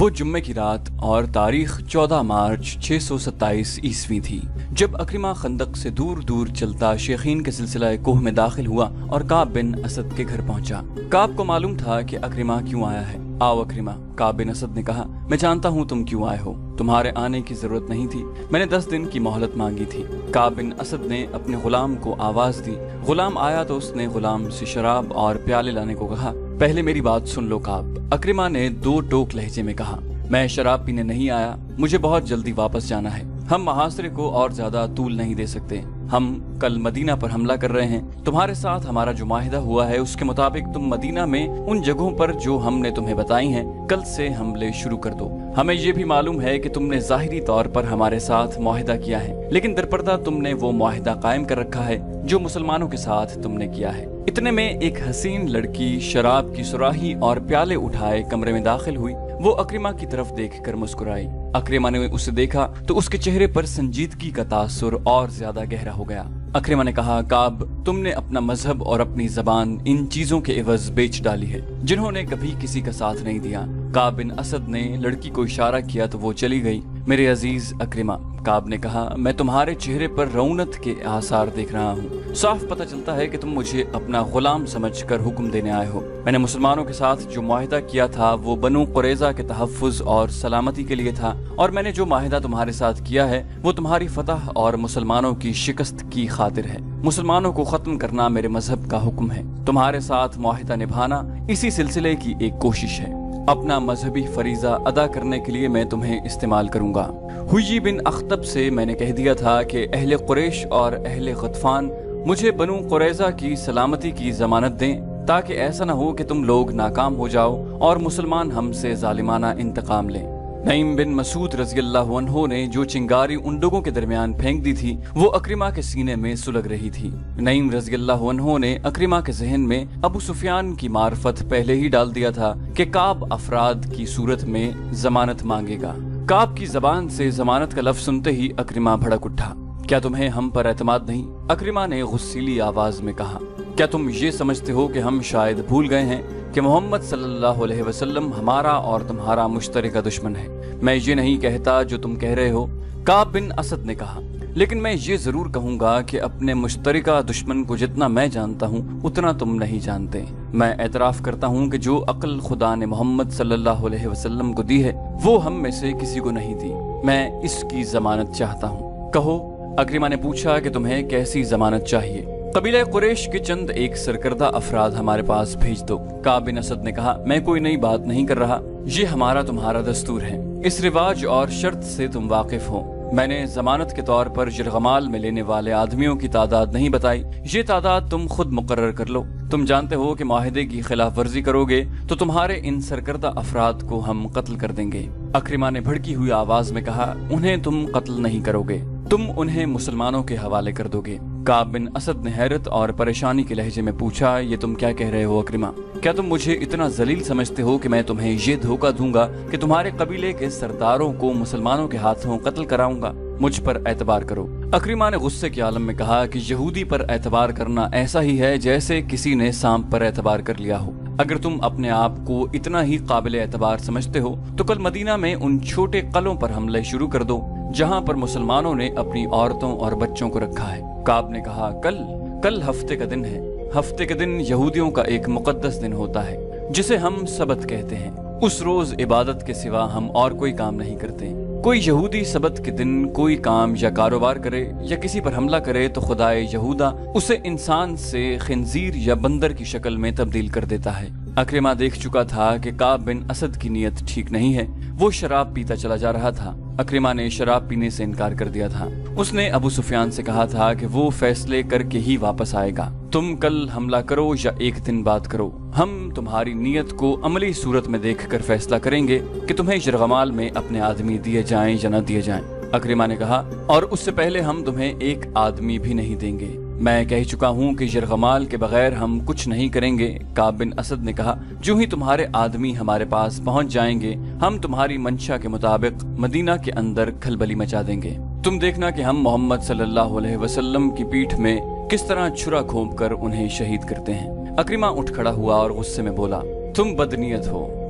وہ جمعے کی رات اور تاریخ 14 مارچ 627 عیسوی تھی جب اکرمہ خندق سے دور دور چلتا شیخین کے سلسلہ کوہ میں داخل ہوا اور کعب بن اسد کے گھر پہنچا۔ کعب کو معلوم تھا کہ اکرمہ کیوں آیا ہے۔ آؤ اکرمہ، کعب بن اسد نے کہا، میں جانتا ہوں تم کیوں آئے ہو، تمہارے آنے کی ضرورت نہیں تھی، میں نے 10 دن کی مہلت مانگی تھی۔ کعب بن اسد نے اپنے غلام کو آواز دی، غلام آیا تو اس نے غلام سے شراب اور پیالے لانے کو کہا۔ پہلے میری بات سن لو کعب، اکرمہ نے 2 ٹوک لہجے میں کہا، میں شراب پینے نہیں آیا، مجھے بہت جلدی واپس جانا ہے، ہم محاصرے کو اور زیادہ طول نہیں دے سکتے، ہم کل مدینہ پر حملہ کر رہے ہیں، تمہارے ساتھ ہمارا جو معاہدہ ہوا ہے اس کے مطابق تم مدینہ میں ان جگہوں پر جو ہم نے تمہیں بتائی ہیں کل سے حملے شروع کر دو۔ ہمیں یہ بھی معلوم ہے کہ تم نے ظاہری طور پر ہمارے ساتھ معاہدہ کیا ہے، لیکن درپردہ تم نے وہ معاہدہ قائم کر رکھا ہے جو مسلمانوں کے ساتھ تم نے کیا ہے۔ اتنے میں ایک حسین لڑکی شراب کی سراہی اور پیالے اٹھائے کمرے میں داخل ہوئی، وہ اکرمہ کی طرف دیکھ کر مسکرائی۔ اکرمہ نے اسے دیکھا تو اس کے چہرے پر سنجیدگی کا تاثر اور زیادہ گہرا ہو گیا۔ اکرمہ نے کہا، کعب، تم نے اپنا مذہب اور اپنی زبان ان چیزوں کے عوض بیچ ڈالی ہے جنہوں نے کبھی کسی کا ساتھ نہیں دیا۔ کعب بن اسد نے لڑکی کو اشارہ کیا تو وہ چلی گئی۔ میرے عزیز اکرمہ، کعب نے کہا، میں تمہارے چہرے پر رونت کے آثار دیکھ رہا ہوں، صاف پتہ چلتا ہے کہ تم مجھے اپنا غلام سمجھ کر حکم دینے آئے ہو۔ میں نے مسلمانوں کے ساتھ جو معاہدہ کیا تھا وہ بنو قریظہ کے تحفظ اور سلامتی کے لیے تھا، اور میں نے جو معاہدہ تمہارے ساتھ کیا ہے وہ تمہاری فتح اور مسلمانوں کی شکست کی خاطر ہے۔ مسلمانوں کو ختم کرنا میرے مذہب کا حکم ہے، تمہارے ساتھ معاہدہ نبھانا اسی سلسلے کی ایک کوشش ہے۔ اپنا مذہبی فریضہ ادا کرنے کے لیے میں تمہیں استعمال کروں گا۔ حیی بن اخطب سے میں نے کہہ دیا تھا کہ اہل قریش اور اہل غطفان مجھے بنو قریظہ کی سلامتی کی ضمانت دیں، تاکہ ایسا نہ ہو کہ تم لوگ ناکام ہو جاؤ اور مسلمان ہم سے ظالمانہ انتقام لیں۔ نعیم بن مسعود رضی اللہ عنہ نے جو چنگاری ان لوگوں کے درمیان پھینک دی تھی وہ اکرمہ کے سینے میں سلگ رہی تھی۔ نعیم رضی اللہ عنہ نے اکرمہ کے ذہن میں ابو سفیان کی معرفت پہلے ہی ڈال دیا تھا کہ کعب افراد کی صورت میں ضمانت مانگے گا۔ کعب کی زبان سے ضمانت کا لفظ سنتے ہی اکرمہ بھڑک اٹھا۔ کیا تمہیں ہم پر اعتماد نہیں؟ اکرمہ نے غصیلی آواز میں کہا۔ کیا تم یہ سمجھتے ہو کہ ہم شاید بھول گئے ہیں کہ محمد صلی اللہ علیہ وسلم ہمارا اور تمہارا مشترکہ دشمن ہے؟ میں یہ نہیں کہتا جو تم کہہ رہے ہو، کعب بن اسد نے کہا، لیکن میں یہ ضرور کہوں گا کہ اپنے مشترکہ دشمن کو جتنا میں جانتا ہوں اتنا تم نہیں جانتے۔ میں اعتراف کرتا ہوں کہ جو عقل خدا نے محمد صلی اللہ علیہ وسلم کو دی ہے وہ ہم میں سے کسی کو نہیں دی۔ میں اس کی ضمانت چاہتا ہوں۔ کہو، اکرمہ نے پوچھا کہ تمہیں کیسی ضمانت چاہیے؟ قبیلہ قریش کے چند ایک سرکردہ افراد ہمارے پاس بھیج دو۔ کعب بن اسد نے کہا، میں کوئی نئی بات نہیں کر رہا، یہ ہمارا تمہارا دستور ہے، اس رواج اور شرط سے تم واقف ہو۔ میں نے ضمانت کے طور پر یرغمال میں لینے والے آدمیوں کی تعداد نہیں بتائی، یہ تعداد تم خود مقرر کر لو۔ تم جانتے ہو کہ معاہدے کی خلاف ورزی کرو گے تو تمہارے ان سرکردہ افراد کو ہم قتل کر دیں گے۔ اکرمہ نے بھڑکی ہوئی آواز میں کہا، انہیں تم قتل نہیں کرو گے، تم انہیں مسلمانوں کے حوالے کر دو گے۔ کعب بن اسد نے حیرت اور پریشانی کے لہجے میں پوچھا، یہ تم کیا کہہ رہے ہو اکرمہ؟ کیا تم مجھے اتنا ذلیل سمجھتے ہو کہ میں تمہیں یہ دھوکہ دوں گا کہ تمہارے قبیلے کے سرداروں کو مسلمانوں کے ہاتھوں قتل کراؤں گا؟ مجھ پر اعتبار کرو۔ اکرمہ نے غصے کے عالم میں کہا کہ یہودی پر اعتبار کرنا ایسا ہی ہے جیسے کسی نے سانپ پر اعتبار کر لیا ہو۔ اگر تم اپنے آپ کو اتنا ہی قابل اعتبار سمجھتے ہو تو کل مدینہ میں ان چھوٹے قلعوں پر حملے شروع کر دو جہاں پر مسلمانوں نے اپنی عورتوں اور بچوں کو رکھا ہے۔ کعب نے کہا، کل ہفتے کا دن ہے، ہفتے کے دن یہودیوں کا ایک مقدس دن ہوتا ہے جسے ہم سبت کہتے ہیں، اس روز عبادت کے سوا ہم اور کوئی کام نہیں کرتے۔ کوئی یہودی سبت کے دن کوئی کام یا کاروبار کرے یا کسی پر حملہ کرے تو خدائے یہودا اسے انسان سے خنزیر یا بندر کی شکل میں تبدیل کر دیتا ہے۔ اکرمہ دیکھ چکا تھا کہ کعب بن اسد کی نیت ٹھیک نہیں ہے، وہ شراب پیتا چلا جا رہا تھا۔ اکرمہ نے شراب پینے سے انکار کر دیا تھا۔ اس نے ابو سفیان سے کہا تھا کہ وہ فیصلے کر کے ہی واپس آئے گا، تم کل حملہ کرو یا ایک دن بعد کرو، ہم تمہاری نیت کو عملی صورت میں دیکھ کر فیصلہ کریں گے کہ تمہیں یرغمال میں اپنے آدمی دیے جائیں یا نہ دیے جائیں۔ اکرمہ نے کہا، اور اس سے پہلے ہم تمہیں ایک آدمی بھی نہیں دیں گے، میں کہہ چکا ہوں کہ یرغمال کے بغیر ہم کچھ نہیں کریں گے۔ کعب بن اسد نے کہا، جو ہی تمہارے آدمی ہمارے پاس پہنچ جائیں گے ہم تمہاری منشا کے مطابق مدینہ کے اندر کھلبلی مچا دیں گے۔ تم دیکھنا کہ ہم محمد صلی اللہ علیہ وسلم کی پیٹھ میں کس طرح چھرا گھونپ کر انہیں شہید کرتے ہیں۔ اکرمہ اٹھ کھڑا ہوا اور غصے میں بولا، تم بدنیت ہو،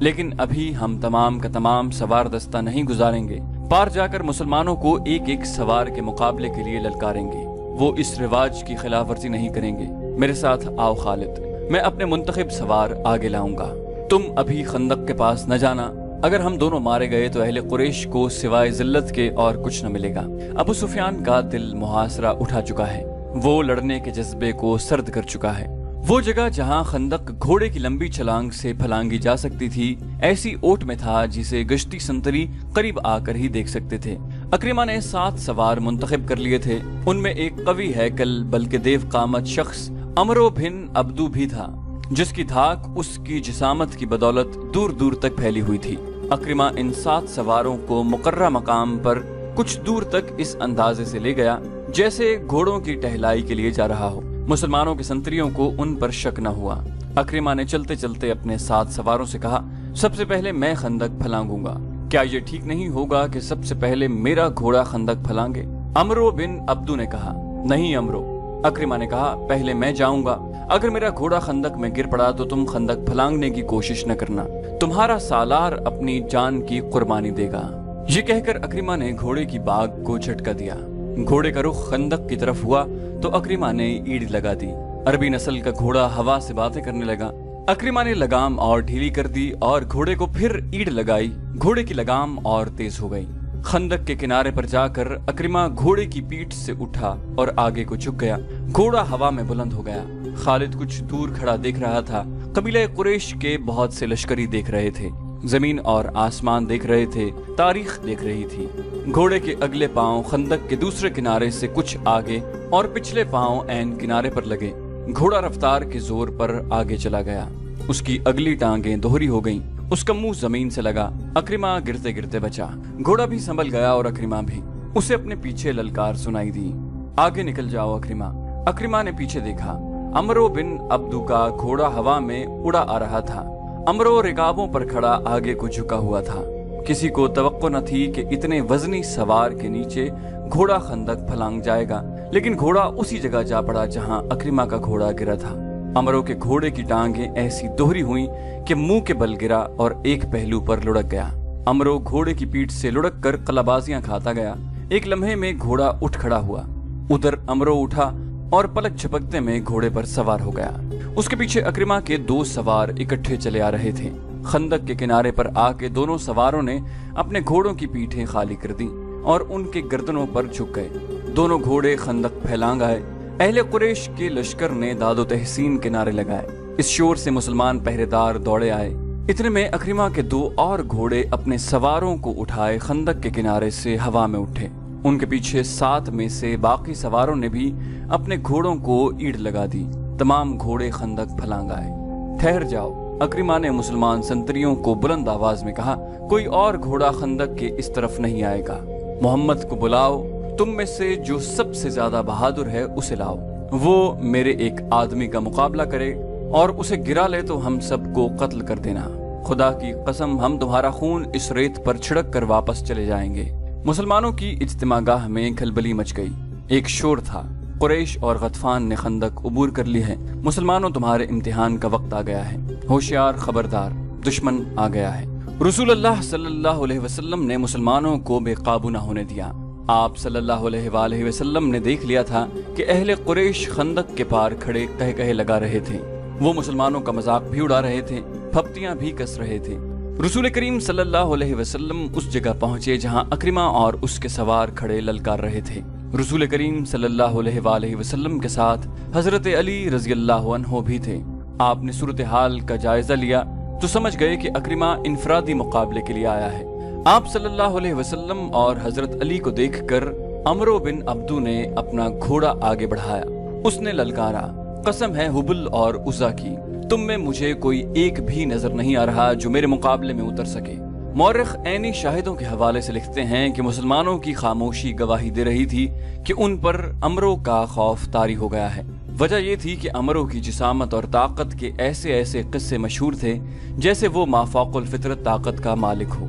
لیکن ابھی ہم تمام کا تمام سوار دستہ نہیں گزاریں گے، پار جا کر مسلمانوں کو ایک ایک سوار کے مقابلے کے لیے للکاریں گے۔ وہ اس رواج کی خلاف ورزی نہیں کریں گے۔ میرے ساتھ آؤ خالد، میں اپنے منتخب سوار آگے لاؤں گا، تم ابھی خندق کے پاس نہ جانا۔ اگر ہم دونوں مارے گئے تو اہل قریش کو سوائے ذلت کے اور کچھ نہ ملے گا۔ ابو سفیان کا دل محاصرہ اٹھا چکا ہے، وہ لڑنے کے جذبے کو سرد کر چکا ہے۔ وہ جگہ جہاں خندق گھوڑے کی لمبی چھلانگ سے پھلانگی جا سکتی تھی، ایسی اوٹ میں تھا جسے گشتی سنتری قریب آ کر ہی دیکھ سکتے تھے۔ اکرمہ نے 7 سوار منتخب کر لیے تھے، ان میں ایک قوی ہیکل بلکہ دیو قامت شخص عمرو بن عبدو بھی تھا، جس کی دھاک اس کی جسامت کی بدولت دور دور تک پھیلی ہوئی تھی۔ اکرمہ ان 7 سواروں کو مقررہ مقام پر کچھ دور تک اس اندازے سے لے گیا جیسے گھوڑوں کی ٹہلائی کے لیے جا رہا ہو۔ مسلمانوں کے سنتریوں کو ان پر شک نہ ہوا۔ اکرمہ نے چلتے چلتے اپنے 7 سواروں سے کہا، سب سے پہلے میں خندق پھلانگوں گا، کیا یہ ٹھیک نہیں ہوگا کہ سب سے پہلے میرا گھوڑا خندق پھلانگے؟ عمرو بن عبدو نے کہا، نہیں عمرو۔ اکرمہ نے کہا، پہلے میں جاؤں گا، اگر میرا گھوڑا خندق میں گر پڑا تو تم خندق پھلانگنے کی کوشش نہ کرنا، تمہارا سالار اپنی جان کی قربانی دے گا۔ یہ کہہ کر اکرمہ نے گھوڑے کی باگ کو جھٹکا دیا۔ گھوڑے کا رخ خندق کی طرف ہوا تو اکرمہ نے ایڑ لگا دی۔ عربی نسل کا گھوڑا ہوا سے باتیں کرنے لگا۔ اکرمہ نے لگام اور ڈھیلی کر دی اور گھوڑے کو پھر ایڑ لگائی۔ گھوڑے کی لگام اور تیز ہو گئی۔ خندق کے کنارے پر جا کر اکرمہ گھوڑے کی پیٹھ سے اٹھا اور آگے کو جھک گیا۔ گھوڑا ہوا میں بلند ہو گیا۔ خالد کچھ دور کھڑا دیکھ رہا تھا۔ قبیلہ قریش کے بہت سے لشکری دیکھ رہے تھے، زمین اور آسمان دیکھ رہے تھے، تاریخ دیکھ رہی تھی۔ گھوڑے کے اگلے پاؤں خندق کے دوسرے کنارے سے کچھ آگے اور پچھلے پاؤں عین کنارے پر لگے۔ گھوڑا رفتار کے زور پر آگے چلا گیا۔ اس کی اگلی ٹانگیں دوہری ہو گئیں، اس کا منہ زمین سے لگا۔ اکرمہ گرتے گرتے بچا، گھوڑا بھی سنبھل گیا اور اکرمہ بھی۔ اسے اپنے پیچھے للکار سنائی دی، آگے نکل جاؤ اکرمہ۔ اکرمہ نے پیچھے دیکھا، عمرو بن عبدو کا گھوڑا ہوا میں اڑا آ رہا تھا۔ عمرو رکابوں پر کھڑا آگے کو جھکا ہوا تھا۔ کسی کو توقع نہ تھی کہ اتنے وزنی سوار کے نیچے گھوڑا خندق پھلانگ جائے گا، لیکن گھوڑا اسی جگہ جا پڑا جہاں اکرمہ کا گھوڑا گرا تھا۔ عمرو کے گھوڑے کی ٹانگیں ایسی دوہری ہوئیں کہ منہ کے بل گرا اور ایک پہلو پر لڑک گیا۔ عمرو گھوڑے کی پیٹھ سے لڑک کر قلابازیاں کھاتا گیا۔ ایک لمحے میں گھوڑا اٹھ کھڑا ہوا۔ ادھر عمرو اٹھا اور پلک جھپکتے میں گھوڑے پر سوار ہو گیا۔ اس کے پیچھے اکرمہ کے 2 سوار اکٹھے چلے آ رہے تھے۔ خندق کے کنارے پر آ کے دونوں سواروں نے اپنے گھوڑوں کی پیٹھیں خالی کر دی اور ان کے گردنوں پر جھک گئے۔ دونوں گھوڑے خندق پھیلانگ آئے۔ اہل قریش کے لشکر نے داد و تحسین کے نعرے لگائے۔ اس شور سے مسلمان پہرے دار دوڑے آئے۔ اتنے میں اکرمہ کے 2 اور گھوڑے اپنے سواروں کو اٹھائے خندق کے کنارے سے ہوا میں اٹھے۔ ان کے پیچھے 7 میں سے باقی سواروں نے بھی اپنے گھوڑوں کو ایڑ لگا دی۔ تمام گھوڑے خندق پھلانگ آئے۔ ٹھہر جاؤ، اکرمہ نے مسلمان سنتریوں کو بلند آواز میں کہا، کوئی اور گھوڑا خندق کے اس طرف نہیں آئے گا۔ محمد کو بلاؤ، تم میں سے جو سب سے زیادہ بہادر ہے اسے لاؤ، وہ میرے ایک آدمی کا مقابلہ کرے اور اسے گرا لے تو ہم سب کو قتل کر دینا۔ خدا کی قسم ہم تمہارا خون اس ریت پر چھڑک کر واپس چلے جائیں گے۔ مسلمانوں کی اجتماع گاہ میں کھلبلی مچ گئی۔ ایک شور تھا، قریش اور غطفان نے خندق عبور کر لی ہے۔ مسلمانوں، تمہارے امتحان کا وقت آ گیا ہے، ہوشیار خبردار، دشمن آ گیا ہے۔ رسول اللہ صلی اللہ علیہ وسلم نے مسلمانوں کو بے قابو نہ ہونے دیا۔ آپ صلی اللہ علیہ وآلہ وسلم نے دیکھ لیا تھا کہ اہل قریش خندق کے پار کھڑے کہہ کہے لگا رہے تھے۔ وہ مسلمانوں کا مذاق بھی اڑا رہے تھے، پھپتیاں بھی کس رہے تھے۔ رسول کریم صلی اللہ علیہ وسلم اس جگہ پہنچے جہاں اکرمہ اور اس کے سوار کھڑے للکار رہے تھے۔ رسول کریم صلی اللہ علیہ وآلہ وسلم کے ساتھ حضرت علی رضی اللہ عنہ بھی تھے۔ آپ نے صورتحال کا جائزہ لیا تو سمجھ گئے کہ اکرمہ انفرادی مقابلے کے لیے آیا ہے۔ آپ صلی اللہ علیہ وسلم اور حضرت علی کو دیکھ کر عمرو بن عبدو نے اپنا گھوڑا آگے بڑھایا۔ اس نے للکارا، قسم ہے حبل اور عزا کی، تم میں مجھے کوئی ایک بھی نظر نہیں آ رہا جو میرے مقابلے میں اتر سکے۔ مورخ عینی شاہدوں کے حوالے سے لکھتے ہیں کہ مسلمانوں کی خاموشی گواہی دے رہی تھی کہ ان پر عمرو کا خوف طاری ہو گیا ہے۔ وجہ یہ تھی کہ عمرو کی جسامت اور طاقت کے ایسے ایسے قصے مشہور تھے جیسے وہ مافوق الفطرت طاقت کا مالک ہو۔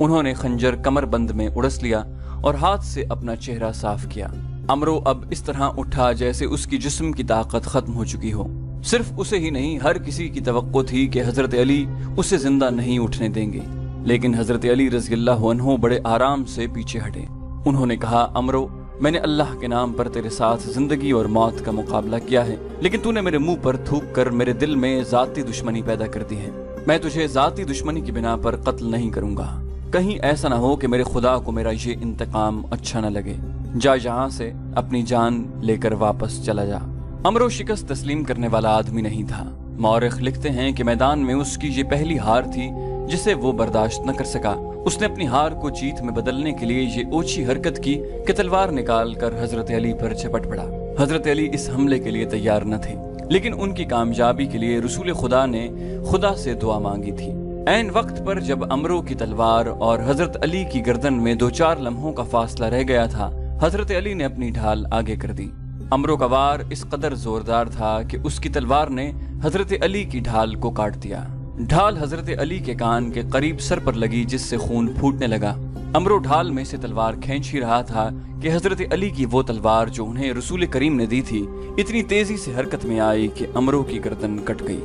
انہوں نے خنجر کمر بند میں اڑس لیا اور ہاتھ سے اپنا چہرہ صاف کیا۔ عمرو اب اس طرح اٹھا جیسے اس کی جسم کی طاقت ختم ہو چکی ہو۔ صرف اسے ہی نہیں، ہر کسی کی توقع تھی کہ حضرت علی اسے زندہ نہیں اٹھنے دیں گے، لیکن حضرت علی رضی اللہ عنہ بڑے آرام سے پیچھے ہٹے۔ انہوں نے کہا، عمرو، میں نے اللہ کے نام پر تیرے ساتھ زندگی اور موت کا مقابلہ کیا ہے، لیکن تو نے میرے منہ پر تھوک کر میرے دل میں ذاتی دشمنی پیدا کر دی ہے۔ میں تجھے ذاتی دشمنی کی بنا پر قتل نہیں کروں گا، کہیں ایسا نہ ہو کہ میرے خدا کو میرا یہ انتقام اچھا نہ لگے۔ جا یہاں سے اپنی جان لے کر واپس چلا جا۔ عمرو شکست تسلیم کرنے والا آدمی نہیں تھا۔ مورخ لکھتے ہیں کہ میدان میں اس کی یہ پہلی ہار تھی جسے وہ برداشت نہ کر سکا۔ اس نے اپنی ہار کو جیت میں بدلنے کے لیے یہ اوچھی حرکت کی کہ تلوار نکال کر حضرت علی پر جھپٹ پڑا۔ حضرت علی اس حملے کے لیے تیار نہ تھے، لیکن ان کی کامیابی کے لیے رسول خدا نے خدا سے دعا مانگی تھی۔ عین وقت پر جب عمرو کی تلوار اور حضرت علی کی گردن میں 2-4 لمحوں کا فاصلہ رہ گیا تھا، حضرت علی نے اپنی ڈھال آگے کر دی۔ عمرو کا وار اس قدر زوردار تھا کہ اس کی تلوار نے حضرت علی کی ڈھال کو کاٹ دیا۔ ڈھال حضرت علی کے کان کے قریب سر پر لگی، جس سے خون پھوٹنے لگا۔ عمرو ڈھال میں سے تلوار کھینچ ہی رہا تھا کہ حضرت علی کی وہ تلوار جو انہیں رسول کریم نے دی تھی اتنی تیزی سے حرکت میں آئی کہ عمرو کی گردن کٹ گئی۔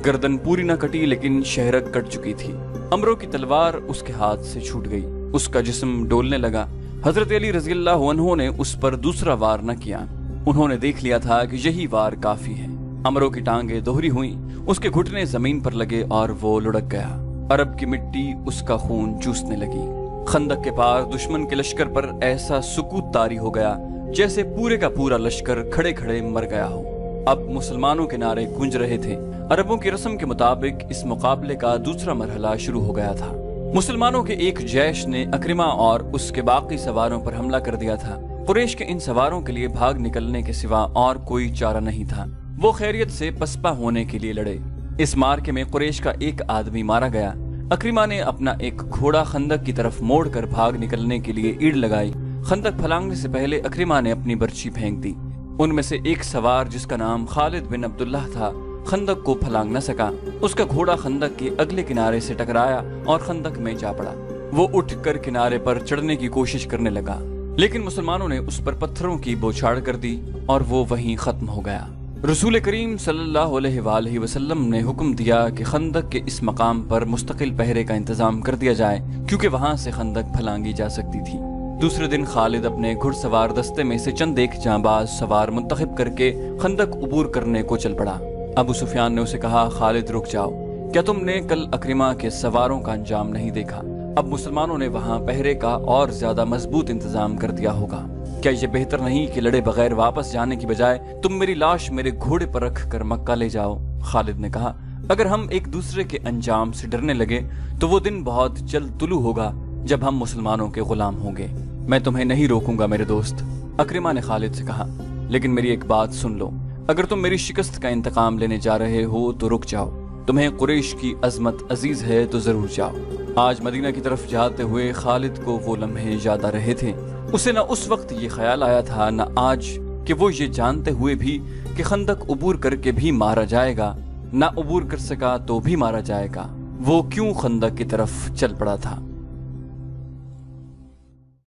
گردن پوری نہ کٹی لیکن شہرک کٹ چکی تھی۔ عمرو کی تلوار اس کے ہاتھ سے چھوٹ گئی، اس کا جسم ڈولنے لگا۔ حضرت علی رضی اللہ عنہ نے اس پر دوسرا وار نہ کیا۔ انہوں نے دیکھ لیا تھا کہ یہی وار کافی ہے۔ عمرو کی ٹانگیں دوہری ہوئیں، اس کے گھٹنے زمین پر لگے اور وہ لڑک گیا۔ عرب کی مٹی اس کا خون چوسنے لگی۔ خندق کے پار دشمن کے لشکر پر ایسا سکوت طاری ہو گیا جیسے پورے کا پورا لشکر کھڑے کھڑے مر گیا ہو۔ اب مسلمانوں کے نعرے گونج رہے تھے۔ عربوں کی رسم کے مطابق اس مقابلے کا دوسرا مرحلہ شروع ہو گیا تھا۔ مسلمانوں کے ایک جیش نے اکرمہ اور اس کے باقی سواروں پر حملہ کر دیا تھا۔ قریش کے ان سواروں کے لیے بھاگ نکلنے کے سوا اور کوئی چارہ نہیں تھا۔ وہ خیریت سے پسپا ہونے کے لیے لڑے۔ اس مارکے میں قریش کا ایک آدمی مارا گیا۔ اکرمہ نے اپنا ایک گھوڑا خندق کی طرف موڑ کر بھاگ نکلنے کے لیے ایڑ لگائی۔ خندق پھلانگنے سے پہلے اکرمہ نے اپنی برچھی پھینک دی۔ ان میں سے ایک سوار جس کا نام خالد بن عبداللہ تھا خندق کو پھلانگ نہ سکا۔ اس کا گھوڑا خندق کے اگلے کنارے سے ٹکرایا اور خندق میں جا پڑا۔ وہ اٹھ کر کنارے پر چڑھنے کی کوشش کرنے لگا، لیکن مسلمانوں نے اس پر پتھروں کی بوچھاڑ کر دی اور وہ وہیں ختم ہو گیا۔ رسول کریم صلی اللہ علیہ وآلہ وسلم نے حکم دیا کہ خندق کے اس مقام پر مستقل پہرے کا انتظام کر دیا جائے، کیونکہ وہاں سے خندق پھلانگی جا سکتی تھی۔ دوسرے دن خالد اپنے گھڑ سوار دستے میں سے چند ایک جانباز سوار منتخب کر کے خندق عبور کرنے کو چل پڑا۔ ابو سفیان نے اسے کہا، خالد رک جاؤ، کیا تم نے کل اکرمہ کے سواروں کا انجام نہیں دیکھا؟ اب مسلمانوں نے وہاں پہرے کا اور زیادہ مضبوط انتظام کر دیا ہوگا۔ کیا یہ بہتر نہیں کہ لڑے بغیر واپس جانے کی بجائے تم میری لاش میرے گھوڑے پر رکھ کر مکہ لے جاؤ؟ خالد نے کہا، اگر ہم ایک دوسرے کے انجام سے ڈرنے لگے تو وہ دن بہت جلد طلوع ہوگا جب ہم مسلمانوں کے غلام ہوں گے۔ میں تمہیں نہیں روکوں گا میرے دوست، اکرمہ نے خالد سے کہا، لیکن میری ایک بات سن لو، اگر تم میری شکست کا انتقام لینے جا رہے ہو تو رک جاؤ۔ تمہیں قریش کی عظمت عزیز ہے تو ضرور جاؤ۔ آج مدینہ کی طرف جاتے ہوئے خالد کو وہ لمحے یاد آ رہے تھے۔ اسے نہ اس وقت یہ خیال آیا تھا نہ آج کہ وہ یہ جانتے ہوئے بھی کہ خندق عبور کر کے بھی مارا جائے گا، نہ عبور کر سکا تو بھی مارا جائے گا، وہ کیوں خندق کی طرف چل پڑا تھا۔